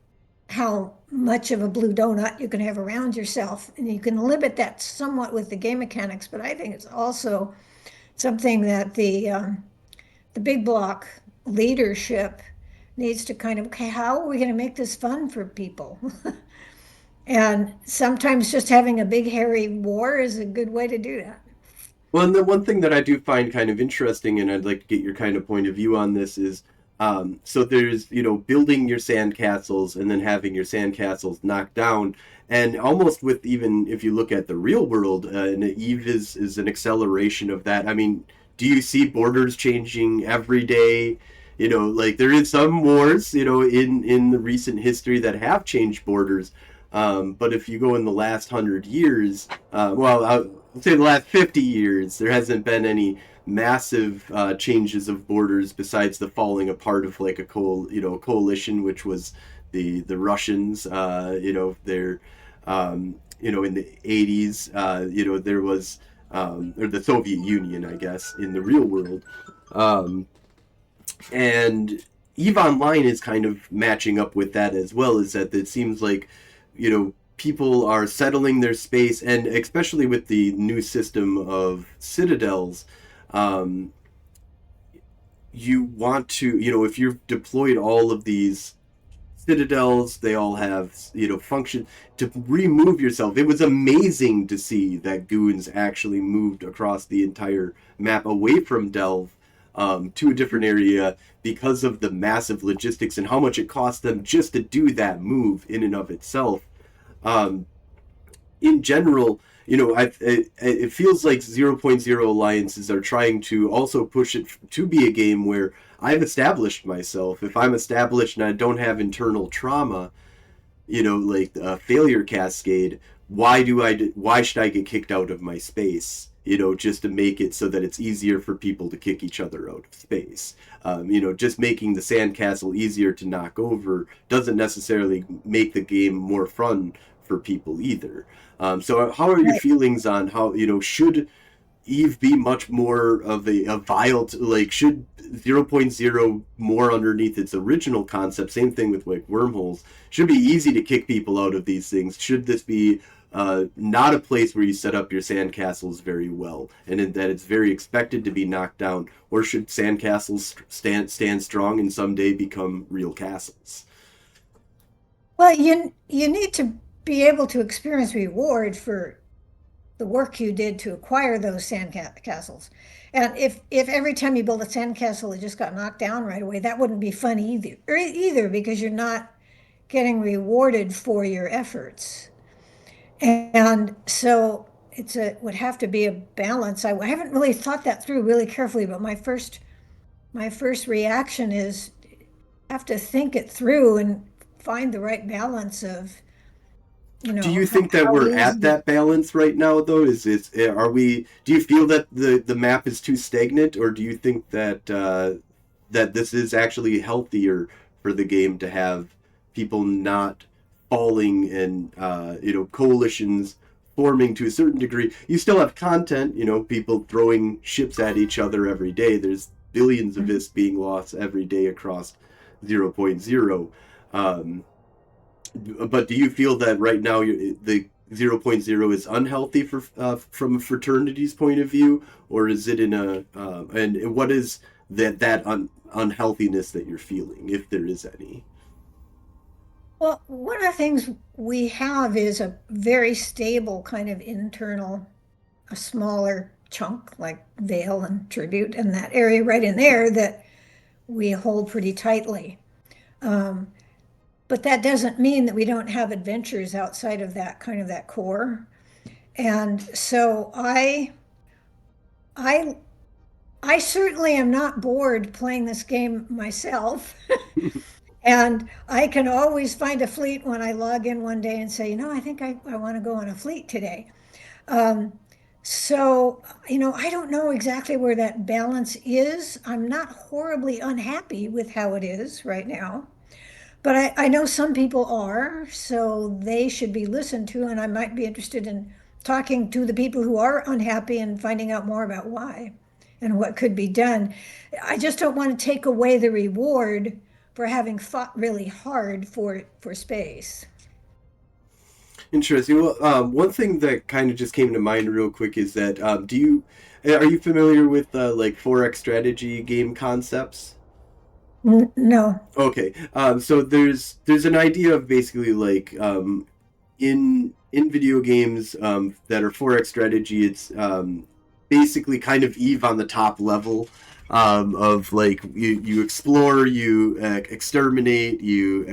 much of a blue donut you can have around yourself. And you can limit that somewhat with the game mechanics, but I think it's also something that the big block leadership needs to kind of, okay, how are we going to make this fun for people? And sometimes just having a big hairy war is a good way to do that. Well, and the one thing that I do find kind of interesting, and I'd like to get your kind of point of view on this, is so there's, building your sandcastles and then having your sandcastles knocked down. And almost with, even if you look at the real world, and Eve is an acceleration of that. I mean, do you see borders changing every day? Like there is some wars, in the recent history that have changed borders. But if you go in the last 100 years, I'll say the last 50 years, there hasn't been any massive changes of borders besides the falling apart of like a coalition, which was the Russians. They're in the 80s. There was or the Soviet Union, I guess, in the real world. Um, and Eve Online is kind of matching up with that as well. Is that it seems like people are settling their space, and especially with the new system of citadels, um, you want to, if you've deployed all of these citadels, they all have, function to remove yourself. It was amazing to see that goons actually moved across the entire map away from Delve, to a different area because of the massive logistics and how much it cost them just to do that move in and of itself. um, in general, it feels like zero point zero alliances are trying to also push it to be a game where I've established myself. If I'm established and I don't have internal trauma, like a failure cascade, why should I get kicked out of my space? Just to make it so that it's easier for people to kick each other out of space. Just making the sandcastle easier to knock over doesn't necessarily make the game more fun for people either. So how are your Right. feelings on how, should Eve be much more of a vile, like, should zero point zero more underneath its original concept? Same thing with like wormholes. Should be easy to kick people out of these things. Should this be not a place where you set up your sandcastles very well, and that it's very expected to be knocked down? Or should sandcastles stand strong and someday become real castles? Well, you need to be able to experience reward for the work you did to acquire those castles. And if every time you build a sandcastle it just got knocked down right away, that wouldn't be fun either, because you're not getting rewarded for your efforts. And so would have to be a balance. I haven't really thought that through really carefully, but my first reaction is have to think it through and find the right balance of, Do you how, think that how we're at easy. that balance right now, though? Are we? Do you feel that the map is too stagnant, or do you think that that this is actually healthier for the game to have people not falling, and coalitions forming to a certain degree? You still have content, people throwing ships at each other every day. There's billions of this being lost every day across zero point zero. Um, but do you feel that right now the zero point zero is unhealthy for from a fraternity's point of view, or is it in a and what is unhealthiness that you're feeling, if there is any? Well, one of the things we have is a very stable kind of internal, a smaller chunk like Vale and Tribute and that area right in there that we hold pretty tightly. Um, but that doesn't mean that we don't have adventures outside of that kind of that core. And so I I certainly am not bored playing this game myself. And I can always find a fleet when I log in one day and say, I think I want to go on a fleet today. Um, so, I don't know exactly where that balance is. I'm not horribly unhappy with how it is right now. But I know some people are, so they should be listened to, and I might be interested in talking to the people who are unhappy and finding out more about why and what could be done. I just don't want to take away the reward for having fought really hard for space. Interesting. Well, one thing that kind of just came to mind real quick is that are you familiar with like forex strategy game concepts? No. Okay, so there's an idea of basically like in video games that are forex strategy. It's basically kind of Eve on the top level of like you explore, you exterminate, you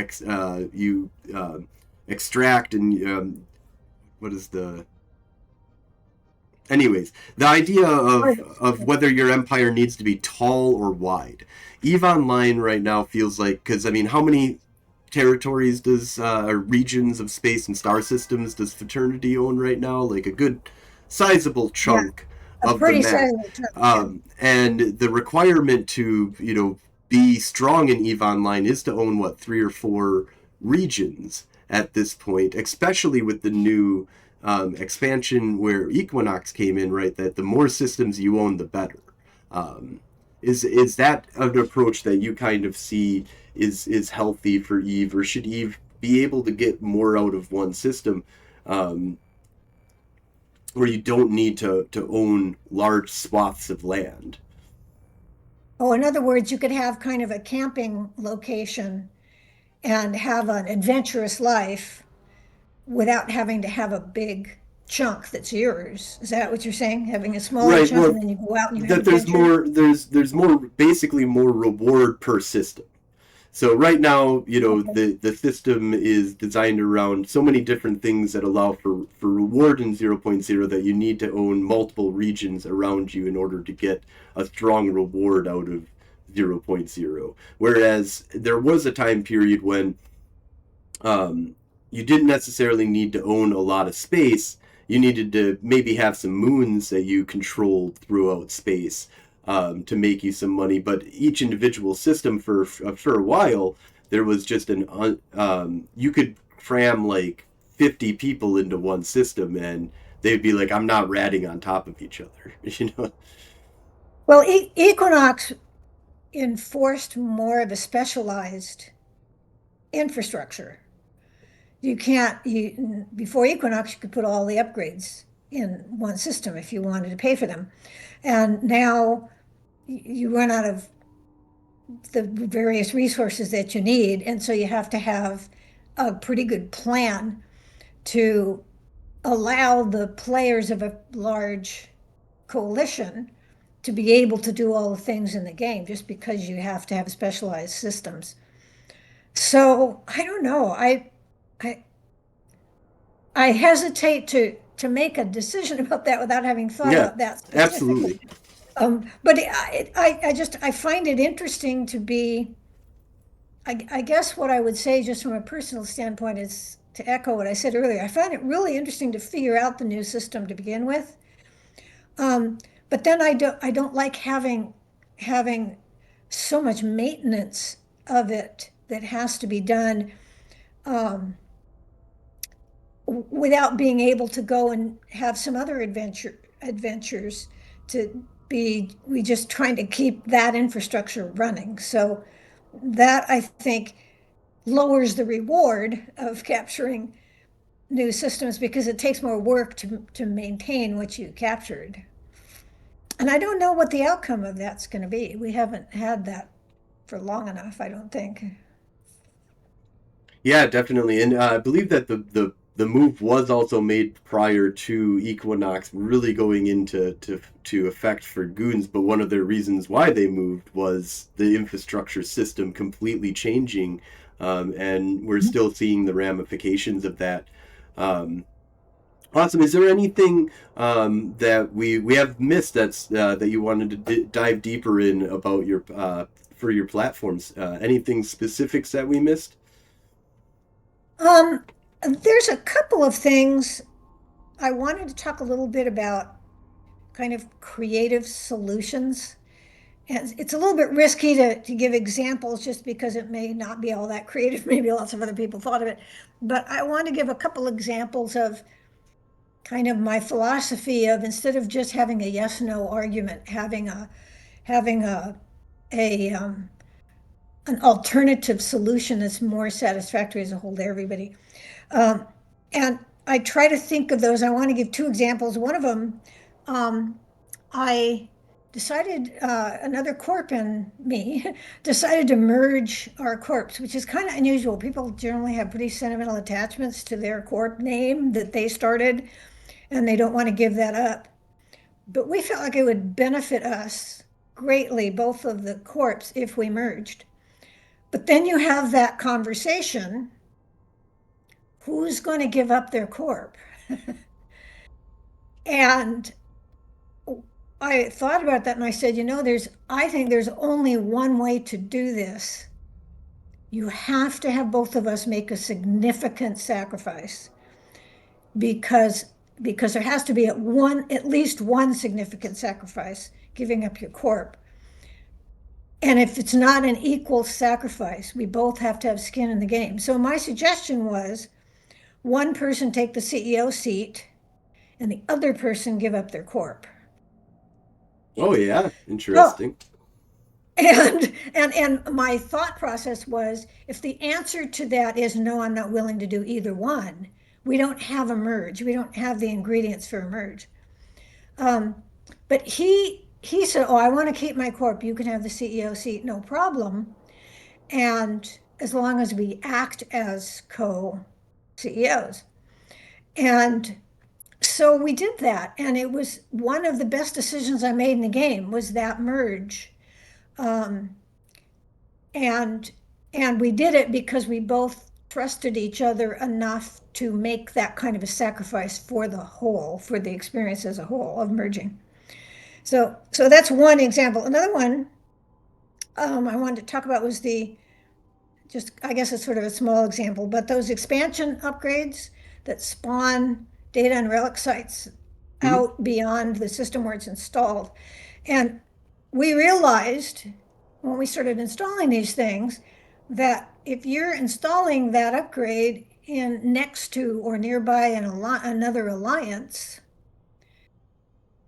extract, and what is the anyways, the idea of whether your empire needs to be tall or wide. Eve Online right now feels like, because I mean, how many territories does or regions of space and star systems does Fraternity own right now? Like a good sizable Yeah, chunk a of the pretty map. sizable chunk. Yeah. And the requirement to be strong in Eve Online is to own what, three or four regions at this point, especially with the new expansion where Equinox came in, right? That the more systems you own, the better. Um, is that an approach that you kind of see is healthy for Eve, or should Eve be able to get more out of one system, um, where you don't need to own large swaths of land? Oh, in other words, you could have kind of a camping location and have an adventurous life without having to have a big chunk that's yours. Is that what you're saying? Having a smaller Right. chunk Well, and then you go out and you have that there's adventure? more there's more basically more reward per system. So right now, Okay. the system is designed around so many different things that allow for reward in 0.0 that you need to own multiple regions around you in order to get a strong reward out of 0.0. Whereas there was a time period when you didn't necessarily need to own a lot of space. You needed to maybe have some moons that you controlled throughout space to make you some money. But each individual system for a while, there was just you could cram like 50 people into one system, and they'd be like, I'm not ratting on top of each other, you know. Well, Equinox enforced more of a specialized infrastructure. You can't, before Equinox, you could put all the upgrades in one system if you wanted to pay for them. And now you run out of the various resources that you need. And so you have to have a pretty good plan to allow the players of a large coalition to be able to do all the things in the game just because you have to have specialized systems. So I don't know. I I hesitate to make a decision about that without having thought Yeah, about that absolutely. specifically. But I find it interesting to be. I guess what I would say, just from a personal standpoint, is to echo what I said earlier. I find it really interesting to figure out the new system to begin with. Um, but then I don't like having so much maintenance of it that has to be done um, without being able to go and have some other adventures to be we just trying to keep that infrastructure running. So that I think lowers the reward of capturing new systems because it takes more work to maintain what you captured. And I don't know what the outcome of that's going to be. We haven't had that for long enough, I don't think. Yeah, definitely, and I believe that the move was also made prior to Equinox really going into to effect for Goons. But one of the reasons why they moved was the infrastructure system completely changing, and we're still seeing the ramifications of that. Um, Awesome. Is there anything that we have missed that you wanted to dive deeper in about your for your platforms? Anything specifics that we missed? Um, there's a couple of things I wanted to talk a little bit about kind of creative solutions. And it's a little bit risky to give examples just because it may not be all that creative. Maybe lots of other people thought of it. But I want to give a couple examples of kind of my philosophy of instead of just having a yes no argument, having a an alternative solution that's more satisfactory as a whole to everybody. Um, and I try to think of those. I want to give two examples. One of them, um, I decided, another corp and me decided to merge our corps, which is kind of unusual. People generally have pretty sentimental attachments to their corp name that they started, and they don't want to give that up. But we felt like it would benefit us greatly, both of the corps, if we merged. But then you have that conversation, who's going to give up their corp? And I thought about that and I said, I think there's only one way to do this. You have to have both of us make a significant sacrifice because there has to be at least one significant sacrifice, giving up your corp. And if it's not an equal sacrifice, we both have to have skin in the game. So my suggestion was one person take the CEO seat and the other person give up their corp. Oh yeah, Oh, interesting. and my thought process was if the answer to that is no, I'm not willing to do either one, we don't have a merge. We don't have the ingredients for a merge. Um, but he said, "Oh, I want to keep my corp. You can have the CEO seat, no problem. And as long as we act as co-CEOs." And so we did that, and it was one of the best decisions I made in the game was that merge. Um, and and we did it because we both trusted each other enough to make that kind of a sacrifice for the whole, for the experience as a whole of merging. So that's one example. Another one, I wanted to talk about was the just, I guess it's sort of a small example, but those expansion upgrades that spawn data and relic sites Hmm. out beyond the system where it's installed. And we realized when we started installing these things that if you're installing that upgrade in next to or nearby another alliance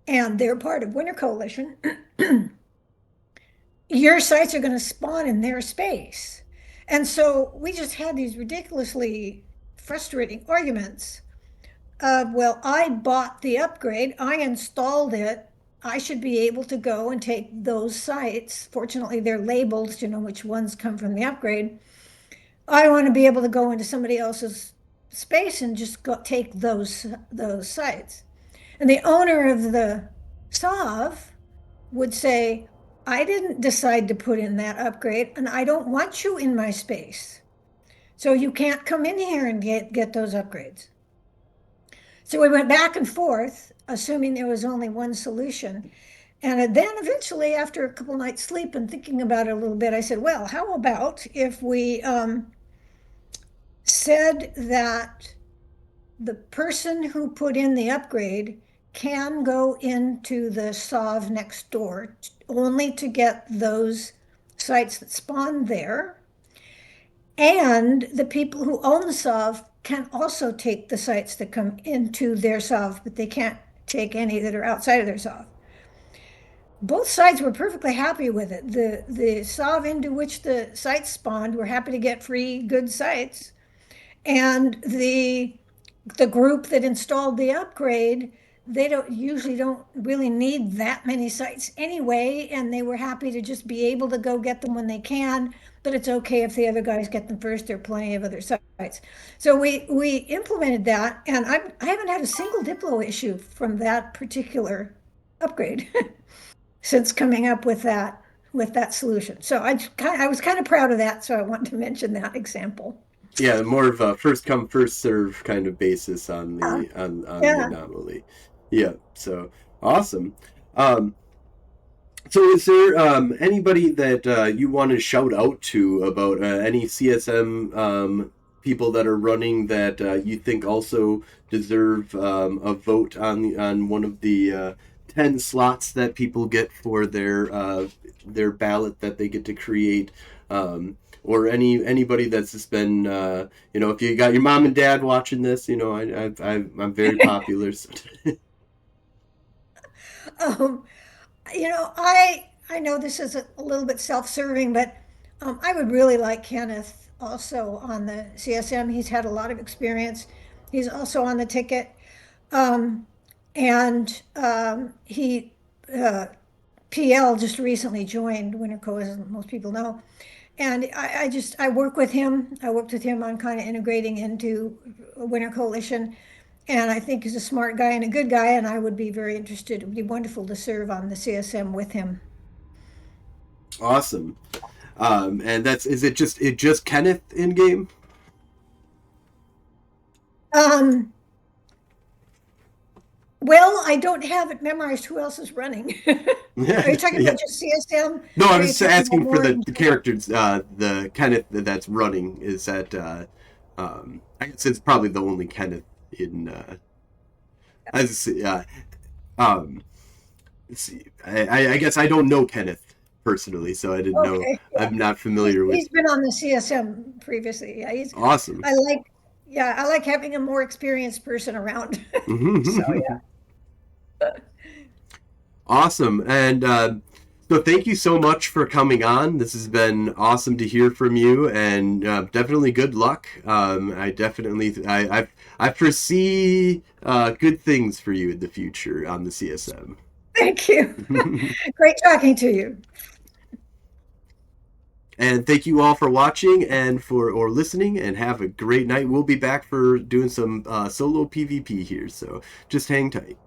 and they're part of Winter Coalition, your sites are going to spawn in their space. And so we just had these ridiculously frustrating arguments of, well, I bought the upgrade, I installed it, I should be able to go and take those sites. Fortunately, they're labeled to know which ones come from the upgrade. I want to be able to go into somebody else's space and just go take those sites. And the owner of the SOV would say, I didn't decide to put in that upgrade, and I don't want you in my space. So you can't come in here and get those upgrades. So we went back and forth, assuming there was only one solution. And then eventually, after a couple nights sleep and thinking about it a little bit, I said, well, how about if we said that the person who put in the upgrade can go into the SOV next door only to get those sites that spawn there. And the people who own the SOV can also take the sites that come into their SOV, but they can't take any that are outside of their SOV. Both sides were perfectly happy with it. The SOV into which the sites spawned were happy to get free good sites. And the group that installed the upgrade, they don't really need that many sites anyway, and they were happy to just be able to go get them when they can, but it's okay if the other guys get them first. There are plenty of other sites. So we implemented that, and I haven't had a single Diplo issue from that particular upgrade since coming up with that solution. So I was kind of proud of that, so I wanted to mention that example. Yeah, more of a first come first serve kind of basis on Yeah, the yeah. anomaly. Yeah, so awesome. Um, so is there anybody that you want to shout out to about any CSM people that are running that you think also deserve a vote on one of the 10 slots that people get for their ballot that they get to create? Or anybody that's just been if you got your mom and dad watching this, I'm very popular. So. Um, I know this is a little bit self-serving, but I would really like Kenneth also on the CSM. He's had a lot of experience. He's also on the ticket, um, and he PL just recently joined Winterco, as most people know. And I work with him. I worked with him on kind of integrating into Winter Coalition. And I think he's a smart guy and a good guy, and I would be very interested. It would be wonderful to serve on the CSM with him. Awesome. And is it just Kenneth in game? Um, well, I don't have it memorized who else is running. Are you talking Yeah. about just CSM? No, I Or are you was talking about asking for more the in general? characters. The Kenneth that's running is that. I guess it's probably the only Kenneth in. As um, let's see. I guess I don't know Kenneth personally, so I didn't know. Okay, yeah. I'm not familiar with. He's been on the CSM previously. Yeah, Awesome. I like, yeah, I like having a more experienced person around. So, yeah. Awesome. And so thank you so much for coming on. This has been awesome to hear from you, and definitely good luck. I foresee good things for you in the future on the CSM. Thank you. Great talking to you. And thank you all for watching and for or listening, and have a great night. We'll be back for doing some solo PvP here, so just hang tight.